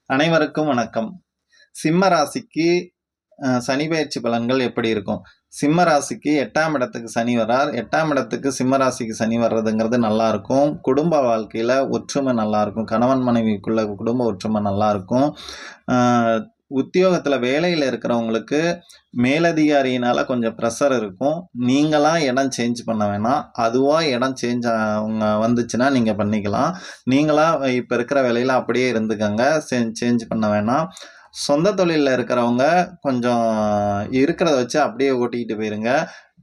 அனைவருக்கும் வணக்கம். சிம்ம ராசிக்கு சனி பெயர்ச்சி பலன்கள் எப்படி இருக்கும்? சிம்ம ராசிக்கு 8ஆம் இடத்துக்கு சனி வரார். 8ஆம் இடத்துக்கு சிம்ம ராசிக்கு சனி வர்றதுங்கிறது நல்லாயிருக்கும். குடும்ப வாழ்க்கையில ஒற்றுமை நல்லாயிருக்கும். கணவன் மனைவிக்குள்ள குடும்ப ஒற்றுமை நல்லாயிருக்கும். உத்தியோகத்துல வேலையில இருக்கிறவங்களுக்கு மேலதிகாரியினால கொஞ்சம் ப்ரெஷர் இருக்கும். நீங்களா இடம் சேஞ்ச் பண்ண வேணாம். அதுவா இடம் சேஞ்ச் வந்துச்சுன்னா நீங்க பண்ணிக்கலாம். நீங்களா இப்ப இருக்கிற வேலையில அப்படியே இருந்துக்கங்க. சேஞ்ச் பண்ண வேணாம். சொந்த தொழில்ல இருக்கிறவங்க கொஞ்சம் இருக்கிறத வச்சு அப்படியே ஓட்டிக்கிட்டு போயிருங்க.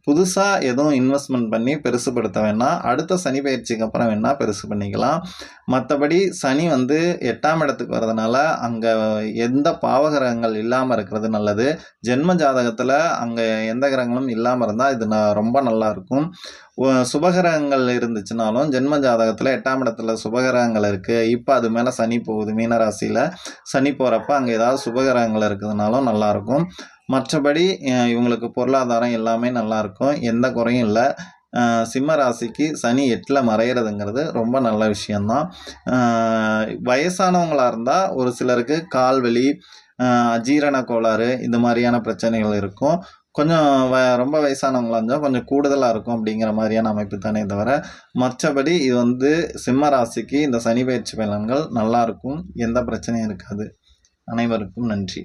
புதுசா எதுவும் இன்வெஸ்ட்மென்ட் பண்ணி பெருசுபடுத்த வேணாம். அடுத்த சனி பெயர்ச்சிக்கு அப்புறம் வேணா பெருசு பண்ணிக்கலாம். மத்தபடி சனி 8ஆம் இடத்துக்கு வர்றதுனால, அங்க எந்த பாவகிரகங்கள் இல்லாம இருக்கிறது நல்லது. ஜென்ம ஜாதகத்துல அங்க எந்த கிரகங்களும் இல்லாம இருந்தா இது ரொம்ப நல்லாருக்கும். சுபகிரகங்கள் இருந்துச்சுனாலும், ஜென்ம ஜாதகத்துல 8ஆம் இடத்துல சுபகிரகங்கள் இருக்கு. இப்ப அது மேல சனி போகுது. மீன ராசியில சனி போறப்ப அங்க ஏதாவது சுபகிரகங்கள் இருக்குதுனாலும் நல்லாருக்கும். மற்றபடி இவங்களுக்கு பொருளாதாரம் எல்லாமே நல்லாயிருக்கும். எந்த குறையும் இல்ல. சிம்ம ராசிக்கு சனி 8ல மறையிறதுங்கிறது ரொம்ப நல்ல விஷயந்தான். வயசானவங்களா இருந்தா ஒரு சிலருக்கு கால்வலி, அஜீரண கோளாறு இந்த மாதிரியான பிரச்சனைகள் இருக்கும். கொஞ்சம் ரொம்ப வயசானவங்களா இருந்தா கொஞ்சம் கூடுதலா இருக்கும் அப்படிங்கிற மாதிரியான அமைப்பு தானே தவிர, மற்றபடி இது சிம்ம ராசிக்கு இந்த சனி பெயர்ச்சி பலன்கள் நல்லாயிருக்கும். எந்த பிரச்சனையும் இருக்காது. அனைவருக்கும் நன்றி.